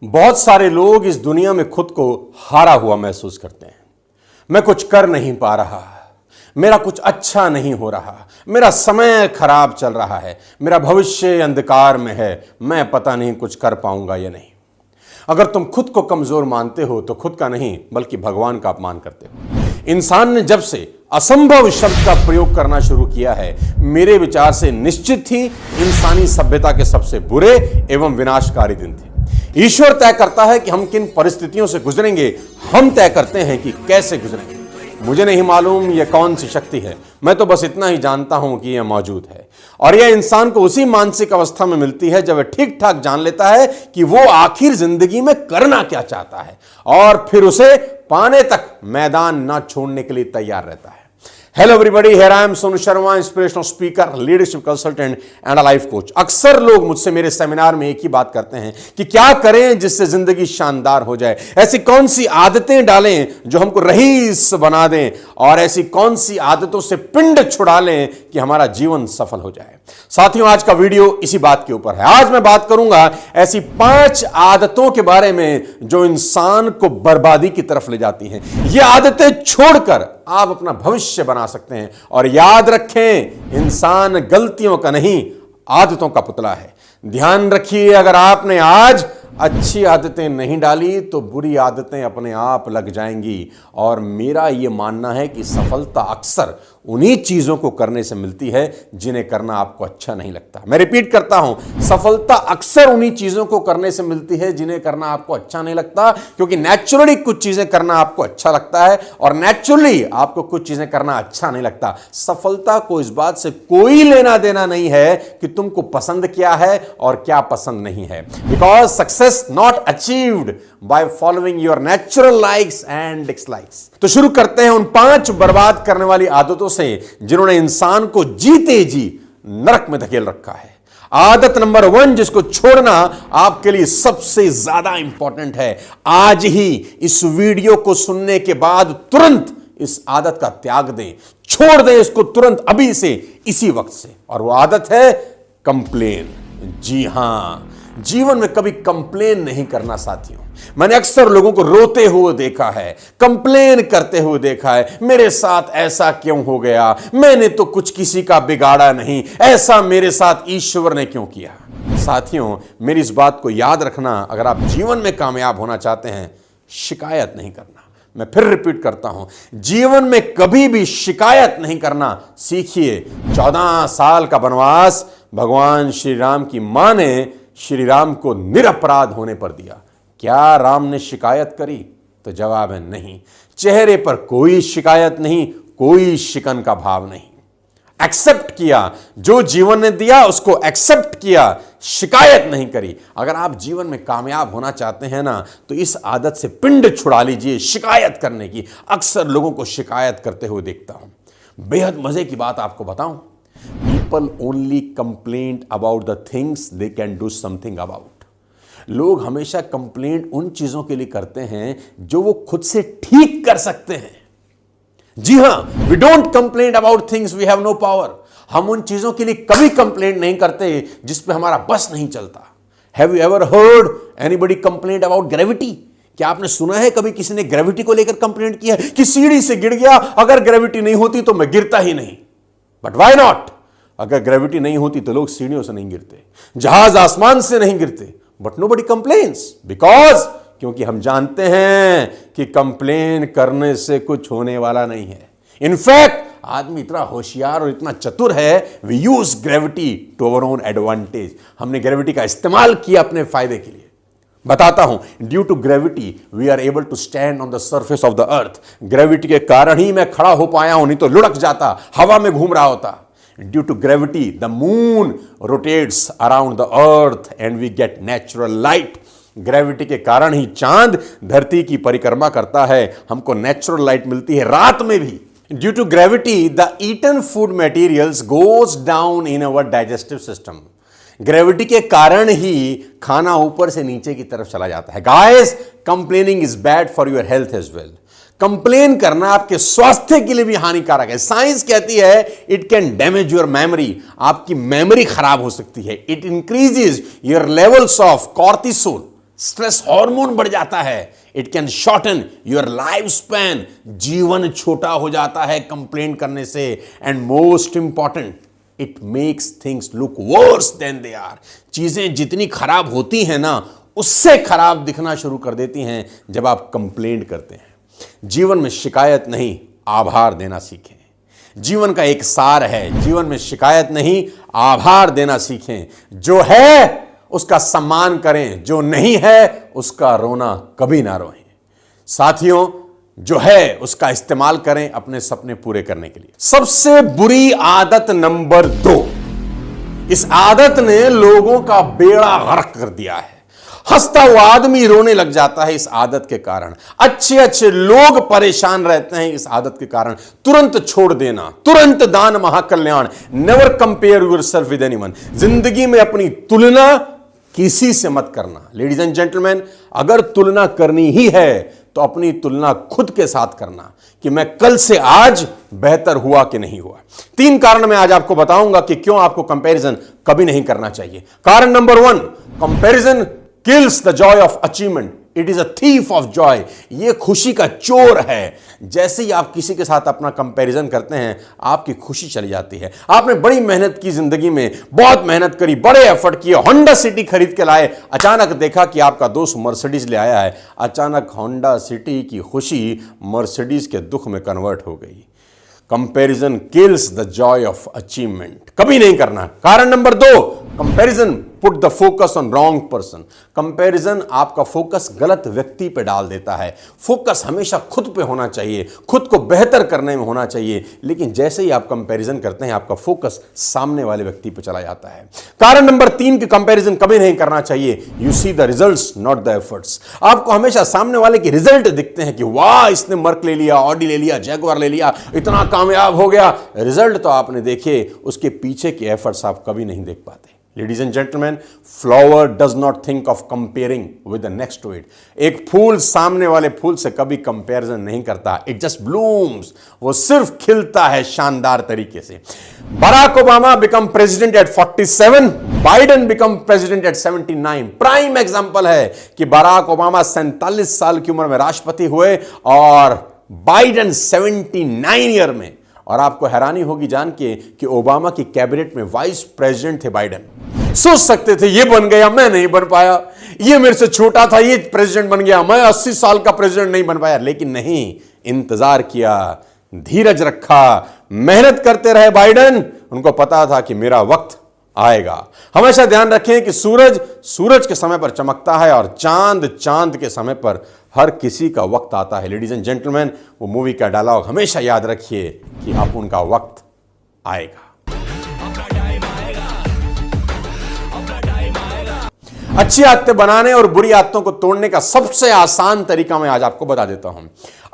बहुत सारे लोग इस दुनिया में खुद को हारा हुआ महसूस करते हैं। मैं कुछ कर नहीं पा रहा, मेरा कुछ अच्छा नहीं हो रहा, मेरा समय खराब चल रहा है, मेरा भविष्य अंधकार में है, मैं पता नहीं कुछ कर पाऊंगा या नहीं। अगर तुम खुद को कमजोर मानते हो तो खुद का नहीं बल्कि भगवान का अपमान करते हो। इंसान ने जब से असंभव शब्द का प्रयोग करना शुरू किया है, मेरे विचार से निश्चित ही इंसानी सभ्यता के सबसे बुरे एवं विनाशकारी दिन थे। ईश्वर तय करता है कि हम किन परिस्थितियों से गुजरेंगे, हम तय करते हैं कि कैसे गुजरेंगे। मुझे नहीं मालूम यह कौन सी शक्ति है, मैं तो बस इतना ही जानता हूं कि यह मौजूद है और यह इंसान को उसी मानसिक अवस्था में मिलती है जब वह ठीक ठाक जान लेता है कि वो आखिर जिंदगी में करना क्या चाहता है और फिर उसे पाने तक मैदान ना छोड़ने के लिए तैयार रहता है। Hello everybody, here I am Sonu Sharma, inspirational speaker, leadership consultant and a life coach. अक्सर लोग मुझसे मेरे सेमिनार में एक ही बात करते हैं कि क्या करें जिससे जिंदगी शानदार हो जाए, ऐसी कौन सी आदतें डालें जो हमको रईस बना दें और ऐसी कौन सी आदतों से पिंड छुड़ा लें कि हमारा जीवन सफल हो जाए। साथियों, आज का वीडियो इसी बात के ऊपर है। आज मैं बात करूंगा ऐसी 5 आदतों के बारे में जो इंसान को बर्बादी की तरफ ले जाती हैं। ये आदतें छोड़कर आप अपना भविष्य बना सकते हैं। और याद रखें, इंसान गलतियों का नहीं, आदतों का पुतला है। ध्यान रखिए, अगर आपने आज अच्छी आदतें नहीं डाली तो बुरी आदतें अपने आप लग जाएंगी। और मेरा यह मानना है कि सफलता अक्सर उन्हीं चीजों को करने से मिलती है जिन्हें करना आपको अच्छा नहीं लगता। मैं रिपीट करता हूं, सफलता अक्सर उन्हीं चीजों को करने से मिलती है जिन्हें करना आपको अच्छा नहीं लगता, क्योंकि नेचुरली कुछ चीजें करना आपको अच्छा लगता है और नेचुरली आपको कुछ चीजें करना अच्छा नहीं लगता। सफलता को इस बात से कोई लेना देना नहीं है कि तुमको पसंद क्या है और क्या पसंद नहीं है, because success not achieved by following your natural likes and dislikes. तो शुरू करते हैं उन 5 बर्बाद करने वाली आदतों से जिन्होंने इंसान को जीते जी नरक में धकेल रखा है। आदत नंबर 1, जिसको छोड़ना आपके लिए सबसे ज्यादा इंपॉर्टेंट है। आज ही इस वीडियो को सुनने के बाद तुरंत इस आदत का त्याग दें, छोड़ दें इसको तुरंत, अभी से, इसी वक्त से। और वो आदत है कंप्लेन। जी हां, जीवन में कभी कंप्लेन नहीं करना साथियों। मैंने अक्सर लोगों को रोते हुए देखा है, कंप्लेन करते हुए देखा है, मेरे साथ ऐसा क्यों हो गया, मैंने तो कुछ किसी का बिगाड़ा नहीं, ऐसा मेरे साथ ईश्वर ने क्यों किया। साथियों, मेरी इस बात को याद रखना, अगर आप जीवन में कामयाब होना चाहते हैं, शिकायत नहीं करना। मैं फिर रिपीट करता हूं, जीवन में कभी भी शिकायत नहीं करना सीखिए। 14 साल का वनवास भगवान श्री राम की मां ने श्री राम को निरपराध होने पर दिया। क्या राम ने शिकायत करी? तो जवाब है नहीं। चेहरे पर कोई शिकायत नहीं, कोई शिकन का भाव नहीं। एक्सेप्ट किया, जो जीवन ने दिया उसको एक्सेप्ट किया, शिकायत नहीं करी। अगर आप जीवन में कामयाब होना चाहते हैं ना, तो इस आदत से पिंड छुड़ा लीजिए, शिकायत करने की। अक्सर लोगों को शिकायत करते हुए देखता हूं। बेहद मजे की बात आपको बताऊं, people only complain about the things they can do something about। लोग हमेशा कंप्लेंट उन चीजों के लिए करते हैं जो वो खुद से ठीक कर सकते हैं। जी हां, we don't complain about things we have no power। हम उन चीजों के लिए कभी कंप्लेंट नहीं करते जिस पे हमारा बस नहीं चलता। Have you ever heard anybody complain about gravity? क्या आपने सुना है कभी किसी ने ग्रेविटी को लेकर कंप्लेंट किया है कि सीढ़ी से गिर गया, अगर ग्रेविटी नहीं होती तो मैं गिरता ही नहीं। But why not? अगर ग्रेविटी नहीं होती तो लोग सीढ़ियों से नहीं गिरते, जहाज आसमान से नहीं गिरते। बट नोबडी कंप्लेन्स, बिकॉज क्योंकि हम जानते हैं कि कंप्लेन करने से कुछ होने वाला नहीं है। इनफैक्ट आदमी इतना होशियार और इतना चतुर है, we use gravity to our own advantage. हमने ग्रेविटी का इस्तेमाल किया अपने फायदे के लिए। बताता हूं, due to gravity we are able to stand on the surface of the earth. Gravity के कारण ही मैं खड़ा हो पाया हूं, नहीं तो लुढ़क जाता, हवा में घूम रहा होता। Due to gravity, the moon rotates around the earth and we get natural light। Gravity के कारण ही चांद धरती की परिक्रमा करता है, हमको नेचुरल लाइट मिलती है रात में भी। Due to gravity, the eaten food materials goes down in our digestive system। Gravity के कारण ही खाना ऊपर से नीचे की तरफ चला जाता है। Guys, complaining is bad for your health as well। Complain करना आपके स्वास्थ्य के लिए भी हानिकारक है। साइंस कहती है it can damage your memory, आपकी मेमोरी खराब हो सकती है। It increases your levels of cortisol, stress hormone बढ़ जाता है, it can shorten your life span, जीवन छोटा हो जाता है कंप्लेन करने से, and most important it makes things look worse than they are. चीजें जितनी खराब होती हैं ना, उससे खराब दिखना शुरू कर देती हैं जब आप कंप्लेन करते हैं। जीवन में शिकायत नहीं, आभार देना सीखें। जीवन का एक सार है, जीवन में शिकायत नहीं, आभार देना सीखें। जो है उसका सम्मान करें, जो नहीं है उसका रोना कभी ना रोएं। साथियों, जो है उसका इस्तेमाल करें अपने सपने पूरे करने के लिए। सबसे बुरी आदत नंबर 2, इस आदत ने लोगों का बेड़ा गर्क कर दिया है। हंसता हुआ आदमी रोने लग जाता है इस आदत के कारण। अच्छे अच्छे लोग परेशान रहते हैं इस आदत के कारण। तुरंत छोड़ देना, तुरंत दान महाकल्याण, never compare yourself with anyone. जिंदगी में अपनी तुलना किसी से मत करना। लेडीज एंड जेंटलमैन, अगर तुलना करनी ही है तो अपनी तुलना खुद के साथ करना कि मैं कल से आज बेहतर हुआ कि नहीं हुआ। 3 कारण मैं आज आपको बताऊंगा कि क्यों आपको कंपैरिजन कभी नहीं करना चाहिए। कारण number 1, comparison kills the joy of achievement. It is a thief of joy. ये खुशी का चोर है। जैसे ही आप किसी के साथ अपना कंपैरिजन करते हैं, आपकी खुशी चली जाती है। आपने बड़ी मेहनत की, जिंदगी में बहुत मेहनत करी, बड़े एफर्ट किए, होंडा सिटी खरीद के लाए, अचानक देखा कि आपका दोस्त मर्सिडीज ले आया है। अचानक होंडा सिटी की खुशी मर्सिडीज के दुख में कन्वर्ट हो गई। Comparison kills the Joy of achievement, कभी नहीं करना। कारण number 2, comparison put the focus on wrong person. Comparison आपका फोकस गलत व्यक्ति पे डाल देता है। फोकस हमेशा खुद पे होना चाहिए, खुद को बेहतर करने में होना चाहिए, लेकिन जैसे ही आप कंपैरिजन करते हैं आपका फोकस सामने वाले व्यक्ति पे चला जाता है। कारण नंबर 3 की कंपैरिजन कभी नहीं करना चाहिए। You see the results not the efforts. आपको हमेशा सामने वाले के रिजल्ट दिखते हैं कि वाह इसने मर्क ले लिया, ऑडी ले लिया, जैगुआर ले लिया, इतना कामयाब हो गया। रिजल्ट तो आपने देखे, उसके पीछे के एफर्ट्स आप कभी नहीं देख पाते। Ladies and gentlemen, flower does not think of comparing with the next to it. एक फूल सामने वाले फूल से कभी कंपैरिजन नहीं करता। It just blooms. वो सिर्फ खिलता है शानदार तरीके से। Barack Obama become president at 47, Biden become president at 79। Prime example है कि बराक ओबामा 47 साल की उम्र में राष्ट्रपति हुए और बाइडेन 79 ईयर में। और आपको हैरानी होगी जान के कि ओबामा की कैबिनेट में वाइस प्रेसिडेंट थे बाइडेन। सोच सकते थे ये बन गया, मैं नहीं बन पाया, ये मेरे से छोटा था, ये प्रेसिडेंट बन गया, मैं 80 साल का प्रेसिडेंट नहीं बन पाया। लेकिन नहीं, इंतजार किया, धीरज रखा, मेहनत करते रहे बाइडेन। उनको पता था कि मेरा वक्त आएगा। हमेशा ध्यान रखें कि सूरज सूरज के समय पर चमकता है और चांद चांद के समय पर हर किसी का वक्त आता है। लेडीज एंड जेंटलमैन, वो मूवी का डायलॉग हमेशा याद रखिए कि आप उनका वक्त आएगा। अच्छी आदतें बनाने और बुरी आदतों को तोड़ने का सबसे आसान तरीका मैं आज आपको बता देता हूं।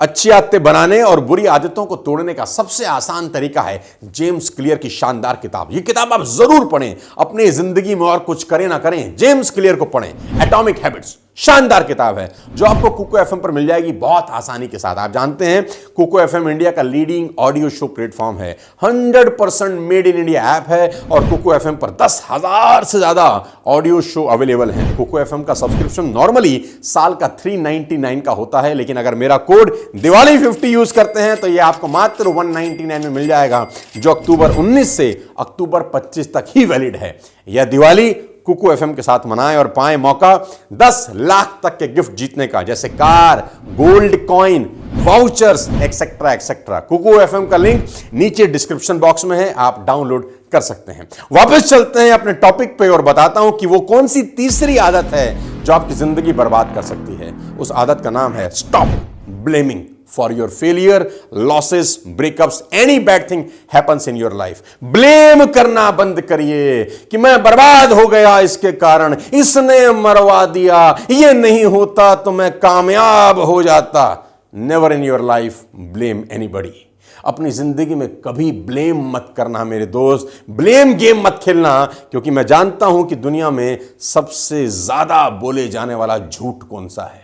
अच्छी आदतें बनाने और बुरी आदतों को तोड़ने का सबसे आसान तरीका है जेम्स क्लियर की शानदार किताब। यह किताब आप जरूर पढ़ें, अपनी जिंदगी में और कुछ करें ना करें, जेम्स क्लियर को पढ़ें। एटॉमिक हैबिट्स शानदार किताब है जो आपको कुको एफएम पर मिल जाएगी बहुत आसानी के साथ। आप जानते हैं कुको एफएम इंडिया का लीडिंग ऑडियो शो प्लेटफॉर्म है, 100% मेड इन इंडिया ऐप है और कुको एफएम पर 10,000 से ज्यादा ऑडियो शो अवेलेबल हैं। कुको एफएम का सब्सक्रिप्शन नॉर्मली साल का 399 का होता है, लेकिन अगर मेरा कोड दिवाली 50 यूज करते हैं तो यह आपको मात्र 199 में मिल जाएगा, जो अक्टूबर 19 से अक्टूबर 25 तक ही वैलिड है। यह दिवाली कुको एफएम के साथ मनाएं और पाएं मौका 10 लाख तक के गिफ्ट जीतने का, जैसे car, gold coin, vouchers etcetera etcetera. Kuku FM का लिंक नीचे डिस्क्रिप्शन बॉक्स में है, आप डाउनलोड कर सकते हैं। वापस चलते हैं अपने टॉपिक पे और बताता हूं कि वो कौन सी तीसरी आदत है जो आपकी जिंदगी बर्बाद कर सकती है। उस आदत का नाम है stop blaming for your failure, losses, breakups, any bad thing happens in your life. Blame करना बंद करिए कि मैं बर्बाद हो गया इसके कारण, इसने मरवा दिया, ये नहीं होता तो मैं कामयाब हो जाता। Never in your life blame anybody. अपनी जिंदगी में कभी ब्लेम मत करना मेरे दोस्त, ब्लेम गेम मत खेलना, क्योंकि मैं जानता हूं कि दुनिया में सबसे ज्यादा बोले जाने वाला झूठ कौन सा है।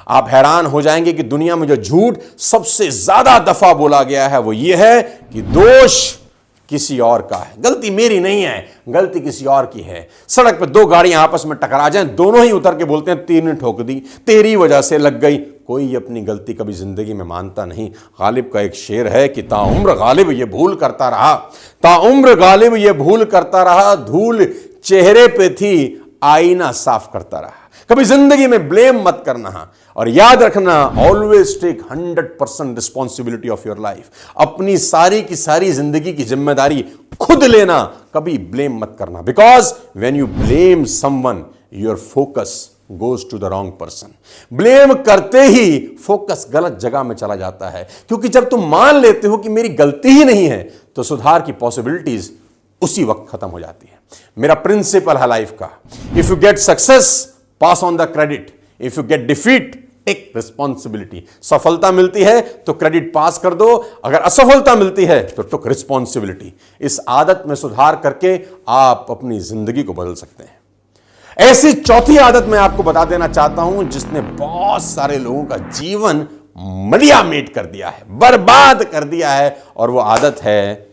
आप हैरान हो जाएंगे कि दुनिया में जो झूठ सबसे ज्यादा दफा बोला गया है वो ये है कि दोष किसी और का है, गलती मेरी नहीं है, गलती किसी और की है। सड़क पे दो गाड़ियां आपस में टकरा जाएं, दोनों ही उतर के बोलते हैं तीर ने ठोक दी, तेरी वजह से लग गई। कोई अपनी गलती कभी जिंदगी में मानता नहीं। गालिब का एक शेर है कि ताउम्र गालिब ये भूल करता रहा, ताउम्र गालिब ये भूल करता रहा, धूल चेहरे पे थी आईना साफ करता रहा। कभी जिंदगी में ब्लेम मत करना, और याद रखना, always take 100% responsibility of your life. अपनी सारी की सारी जिंदगी की जिम्मेदारी खुद लेना, कभी ब्लेम मत करना। Because when you blame someone your focus goes to the wrong person. Blame करते ही फोकस गलत जगह में चला जाता है, क्योंकि जब तुम मान लेते हो कि मेरी गलती ही नहीं है, तो सुधार की पॉसिबिलिटीज उसी वक्त खत्म हो जाती है। मेरा प्रिंसिपल है लाइफ का, if you get success pass on the credit, if you get defeat take responsibility. सफलता मिलती है तो क्रेडिट पास कर दो, अगर असफलता मिलती है तो टेक रिस्पॉन्सिबिलिटी। इस आदत में सुधार करके आप अपनी जिंदगी को बदल सकते हैं। ऐसी चौथी आदत मैं आपको बता देना चाहता हूं, जिसने बहुत सारे लोगों का जीवन मलियामेट कर दिया है, बर्बाद कर दिया है, और वो आदत है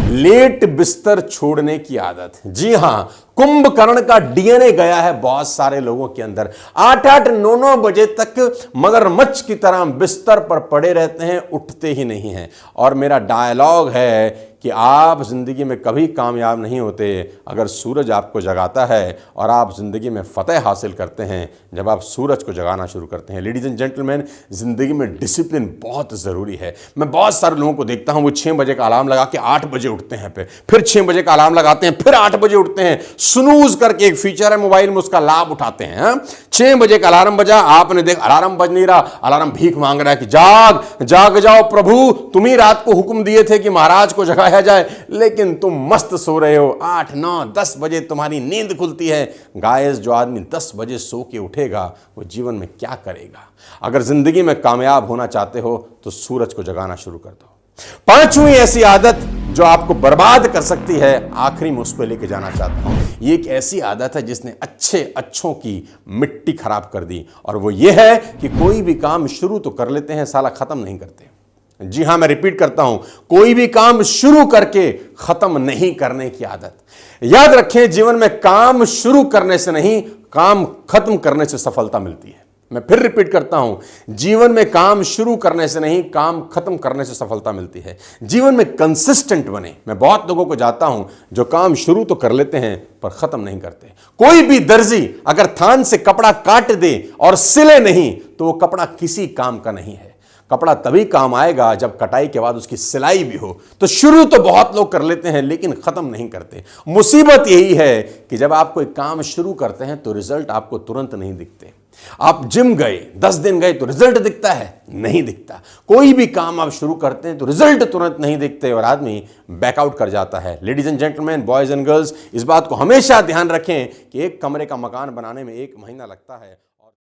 लेट बिस्तर छोड़ने की आदत। जी हां, कुंभकर्ण का डीएनए गया है बहुत सारे लोगों के अंदर। 8-8, 9-9 बजे तक मगरमच्छ की तरह बिस्तर पर पड़े रहते हैं, उठते ही नहीं हैं। और मेरा डायलॉग है कि आप जिंदगी में कभी कामयाब नहीं होते अगर सूरज आपको जगाता है, और आप जिंदगी में फतेह हासिल करते हैं जब आप सूरज को जगाना शुरू करते हैं। लेडीज एंड जेंटलमैन, जिंदगी में डिसिप्लिन बहुत ज़रूरी है। मैं बहुत सारे लोगों को देखता हूं, वो 6 बजे का अलार्म लगा के 8 बजे उठते हैं, फिर 6 बजे का अलार्म लगाते हैं, फिर 8 बजे उठते हैं। स्नूज करके एक फीचर है मोबाइल में, उसका लाभ उठाते हैं। 6 बजे का अलार्म बजा, आपने देख अलार्म बज नहीं रहा, अलार्म भीख मांग रहा है कि जाग जाग जाओ प्रभु, तुम ही रात को हुक्म दिए थे कि महाराज को जगाया जाए, लेकिन तुम मस्त सो रहे हो। 8, 9, 10 बजे तुम्हारी नींद खुलती है। गाइस, जो आदमी 10 बजे सो के उठेगा वो जीवन में क्या करेगा? अगर जिंदगी में कामयाब होना चाहते हो तो सूरज को जगाना शुरू कर दो। 5वीं ऐसी आदत जो आपको बर्बाद कर सकती है, आखिरी में उस पर लेके जाना चाहता हूं। ये एक ऐसी आदत है जिसने अच्छों की मिट्टी खराब कर दी, और वो ये है कि कोई भी काम शुरू तो कर लेते हैं, साला खत्म नहीं करते। जी हां, मैं रिपीट करता हूं, कोई भी काम शुरू करके खत्म नहीं करने की आदत। याद रखें, जीवन में काम शुरू करने से नहीं, काम खत्म करने से सफलता मिलती है। मैं फिर रिपीट करता हूं, जीवन में काम शुरू करने से नहीं, काम खत्म करने से सफलता मिलती है। जीवन में कंसिस्टेंट बने। मैं बहुत लोगों को जानता हूं जो काम शुरू तो कर लेते हैं पर खत्म नहीं करते। कोई भी दर्जी अगर थान से कपड़ा काट दे और सिले नहीं, तो वो कपड़ा किसी काम का नहीं है। कपड़ा तभी काम आएगा जब कटाई के बाद उसकी सिलाई भी हो। तो शुरू तो बहुत लोग कर लेते हैं लेकिन खत्म नहीं करते। मुसीबत यही है कि जब आप कोई काम शुरू करते हैं तो रिजल्ट आपको तुरंत नहीं दिखते। आप जिम गए, 10 दिन गए तो रिजल्ट दिखता है? नहीं दिखता। कोई भी काम आप शुरू करते हैं तो रिजल्ट तुरंत नहीं दिखते और आदमी बैकआउट कर जाता है। Ladies and gentleman, boys and girls, इस बात को हमेशा ध्यान रखें कि एक कमरे का मकान बनाने में 1 महीना लगता है।